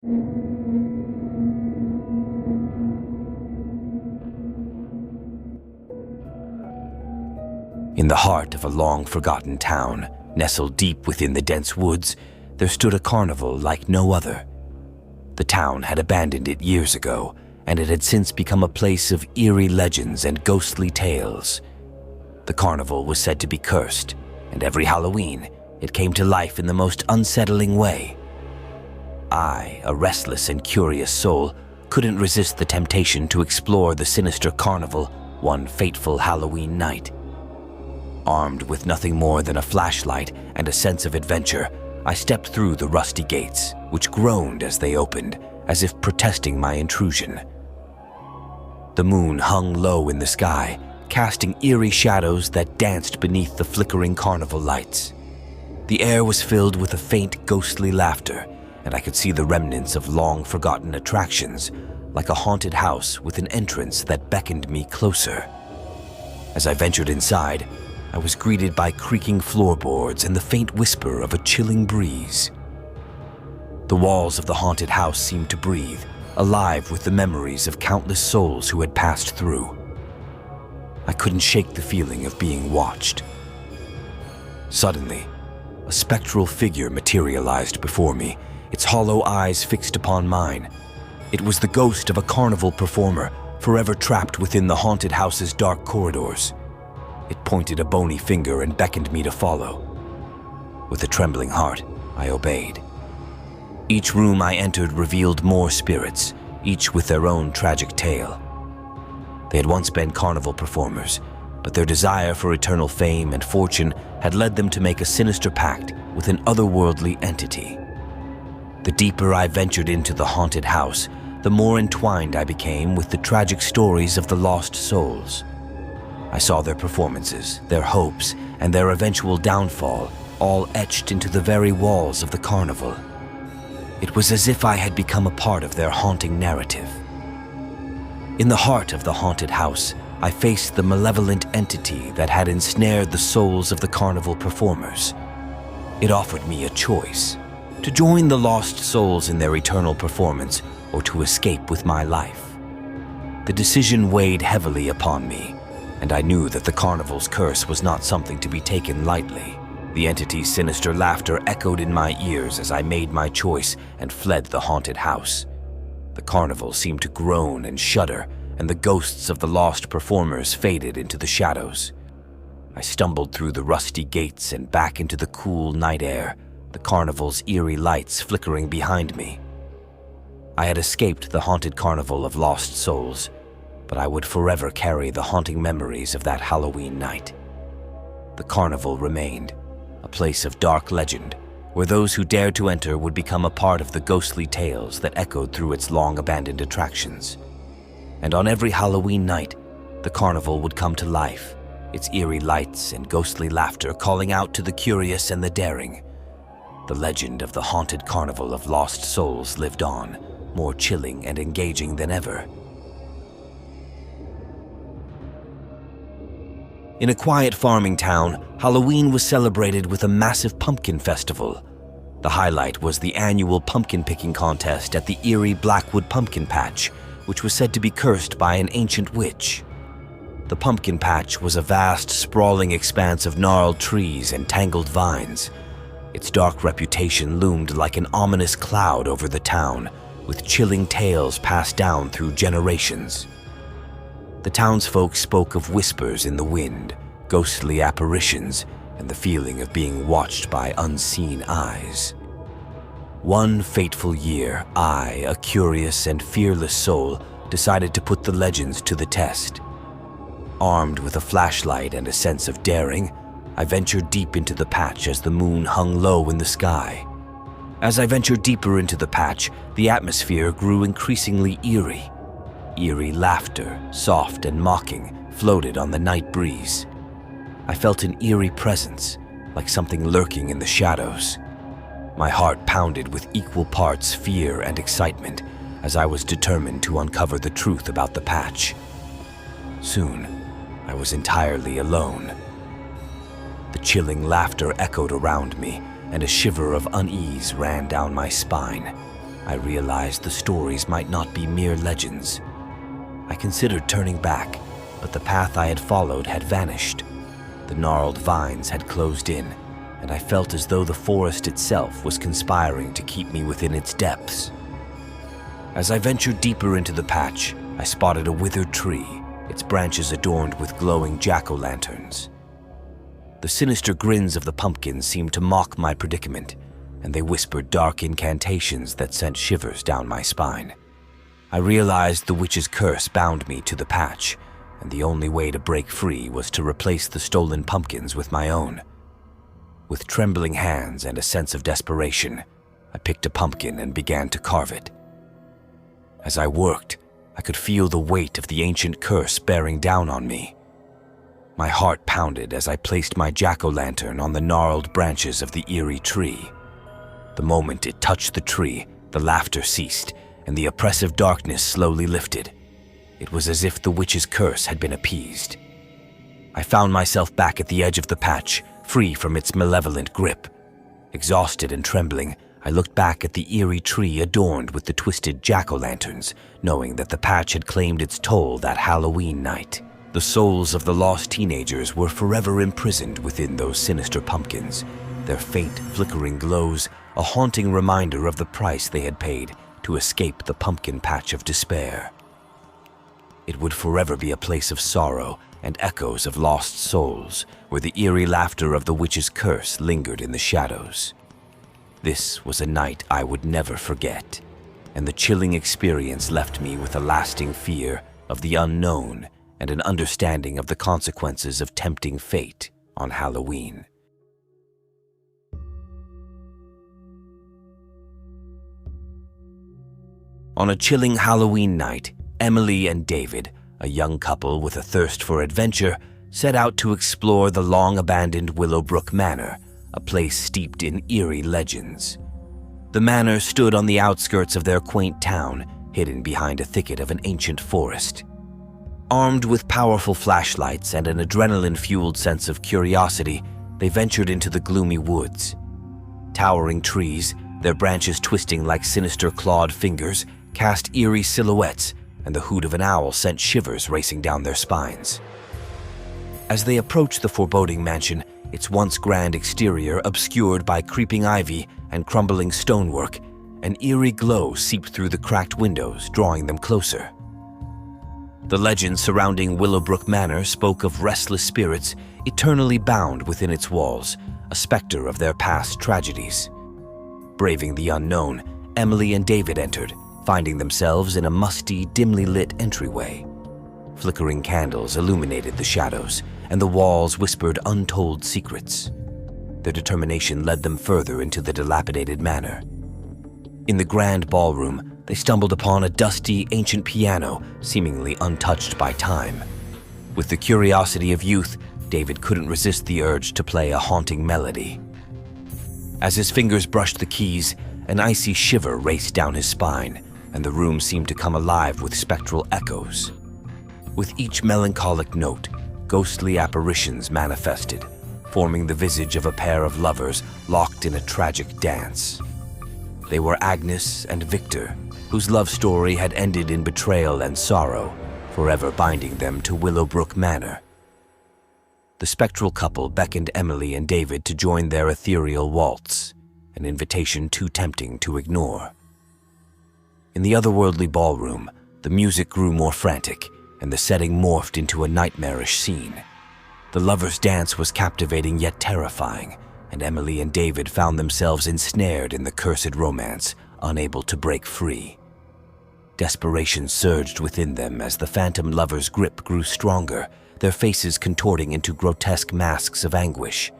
In the heart of a long-forgotten town, nestled deep within the dense woods, there stood a carnival like no other. The town had abandoned it years ago, and it had since become a place of eerie legends and ghostly tales. The carnival was said to be cursed, and every Halloween, it came to life in the most unsettling way. I, a restless and curious soul, couldn't resist the temptation to explore the sinister carnival one fateful Halloween night. Armed with nothing more than a flashlight and a sense of adventure, I stepped through the rusty gates, which groaned as they opened, as if protesting my intrusion. The moon hung low in the sky, casting eerie shadows that danced beneath the flickering carnival lights. The air was filled with a faint, ghostly laughter, and I could see the remnants of long-forgotten attractions, like a haunted house with an entrance that beckoned me closer. As I ventured inside, I was greeted by creaking floorboards and the faint whisper of a chilling breeze. The walls of the haunted house seemed to breathe, alive with the memories of countless souls who had passed through. I couldn't shake the feeling of being watched. Suddenly, a spectral figure materialized before me, its hollow eyes fixed upon mine. It was the ghost of a carnival performer, forever trapped within the haunted house's dark corridors. It pointed a bony finger and beckoned me to follow. With a trembling heart, I obeyed. Each room I entered revealed more spirits, each with their own tragic tale. They had once been carnival performers, but their desire for eternal fame and fortune had led them to make a sinister pact with an otherworldly entity. The deeper I ventured into the haunted house, the more entwined I became with the tragic stories of the lost souls. I saw their performances, their hopes, and their eventual downfall, all etched into the very walls of the carnival. It was as if I had become a part of their haunting narrative. In the heart of the haunted house, I faced the malevolent entity that had ensnared the souls of the carnival performers. It offered me a choice: to join the lost souls in their eternal performance or to escape with my life. The decision weighed heavily upon me, and I knew that the carnival's curse was not something to be taken lightly. The entity's sinister laughter echoed in my ears as I made my choice and fled the haunted house. The carnival seemed to groan and shudder, and the ghosts of the lost performers faded into the shadows. I stumbled through the rusty gates and back into the cool night air, the carnival's eerie lights flickering behind me. I had escaped the haunted carnival of lost souls, but I would forever carry the haunting memories of that Halloween night. The carnival remained, a place of dark legend, where those who dared to enter would become a part of the ghostly tales that echoed through its long-abandoned attractions. And on every Halloween night, the carnival would come to life, its eerie lights and ghostly laughter calling out to the curious and the daring. The legend of the haunted carnival of lost souls lived on, more chilling and engaging than ever. In a quiet farming town, Halloween was celebrated with a massive pumpkin festival. The highlight was the annual pumpkin picking contest at the Eerie Blackwood Pumpkin Patch, which was said to be cursed by an ancient witch. The pumpkin patch was a vast, sprawling expanse of gnarled trees and tangled vines. Its dark reputation loomed like an ominous cloud over the town, with chilling tales passed down through generations. The townsfolk spoke of whispers in the wind, ghostly apparitions, and the feeling of being watched by unseen eyes. One fateful year, I, a curious and fearless soul, decided to put the legends to the test. Armed with a flashlight and a sense of daring, I ventured deep into the patch as the moon hung low in the sky. As I ventured deeper into the patch, the atmosphere grew increasingly eerie. Eerie laughter, soft and mocking, floated on the night breeze. I felt an eerie presence, like something lurking in the shadows. My heart pounded with equal parts fear and excitement as I was determined to uncover the truth about the patch. Soon, I was entirely alone. The chilling laughter echoed around me, and a shiver of unease ran down my spine. I realized the stories might not be mere legends. I considered turning back, but the path I had followed had vanished. The gnarled vines had closed in, and I felt as though the forest itself was conspiring to keep me within its depths. As I ventured deeper into the patch, I spotted a withered tree, its branches adorned with glowing jack-o'-lanterns. The sinister grins of the pumpkins seemed to mock my predicament, and they whispered dark incantations that sent shivers down my spine. I realized the witch's curse bound me to the patch, and the only way to break free was to replace the stolen pumpkins with my own. With trembling hands and a sense of desperation, I picked a pumpkin and began to carve it. As I worked, I could feel the weight of the ancient curse bearing down on me. My heart pounded as I placed my jack-o'-lantern on the gnarled branches of the Eerie tree. The moment it touched the tree, the laughter ceased, and the oppressive darkness slowly lifted. It was as if the witch's curse had been appeased. I found myself back at the edge of the patch, free from its malevolent grip. Exhausted and trembling, I looked back at the Eerie tree adorned with the twisted jack-o'-lanterns, knowing that the patch had claimed its toll that Halloween night. The souls of the lost teenagers were forever imprisoned within those sinister pumpkins, their faint, flickering glows a haunting reminder of the price they had paid to escape the pumpkin patch of despair. It would forever be a place of sorrow and echoes of lost souls, where the eerie laughter of the witch's curse lingered in the shadows. This was a night I would never forget, and the chilling experience left me with a lasting fear of the unknown and an understanding of the consequences of tempting fate on Halloween. On a chilling Halloween night, Emily and David, a young couple with a thirst for adventure, set out to explore the long-abandoned Willowbrook Manor, a place steeped in eerie legends. The manor stood on the outskirts of their quaint town, hidden behind a thicket of an ancient forest. Armed with powerful flashlights and an adrenaline-fueled sense of curiosity, they ventured into the gloomy woods. Towering trees, their branches twisting like sinister clawed fingers, cast eerie silhouettes, and the hoot of an owl sent shivers racing down their spines. As they approached the foreboding mansion, its once grand exterior obscured by creeping ivy and crumbling stonework, an eerie glow seeped through the cracked windows, drawing them closer. The legend surrounding Willowbrook Manor spoke of restless spirits eternally bound within its walls, a specter of their past tragedies. Braving the unknown, Emily and David entered, finding themselves in a musty, dimly lit entryway. Flickering candles illuminated the shadows, and the walls whispered untold secrets. Their determination led them further into the dilapidated manor. In the grand ballroom, they stumbled upon a dusty, ancient piano, seemingly untouched by time. With the curiosity of youth, David couldn't resist the urge to play a haunting melody. As his fingers brushed the keys, an icy shiver raced down his spine, and the room seemed to come alive with spectral echoes. With each melancholic note, ghostly apparitions manifested, forming the visage of a pair of lovers locked in a tragic dance. They were Agnes and Victor, whose love story had ended in betrayal and sorrow, forever binding them to Willowbrook Manor. The spectral couple beckoned Emily and David to join their ethereal waltz, an invitation too tempting to ignore. In the otherworldly ballroom, the music grew more frantic, and the setting morphed into a nightmarish scene. The lovers' dance was captivating yet terrifying, and Emily and David found themselves ensnared in the cursed romance, unable to break free. Desperation surged within them as the phantom lovers' grip grew stronger, their faces contorting into grotesque masks of anguish.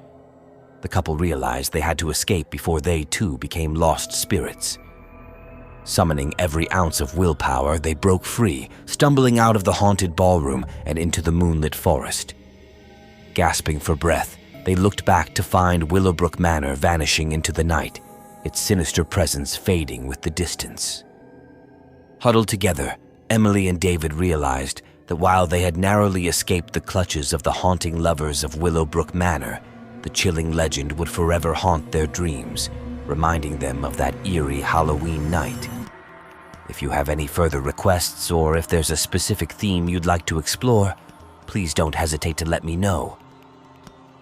The couple realized they had to escape before they too became lost spirits. Summoning every ounce of willpower, they broke free, stumbling out of the haunted ballroom and into the moonlit forest. Gasping for breath, they looked back to find Willowbrook Manor vanishing into the night, its sinister presence fading with the distance. Huddled together, Emily and David realized that while they had narrowly escaped the clutches of the haunting lovers of Willowbrook Manor, the chilling legend would forever haunt their dreams, reminding them of that eerie Halloween night. If you have any further requests or if there's a specific theme you'd like to explore, please don't hesitate to let me know.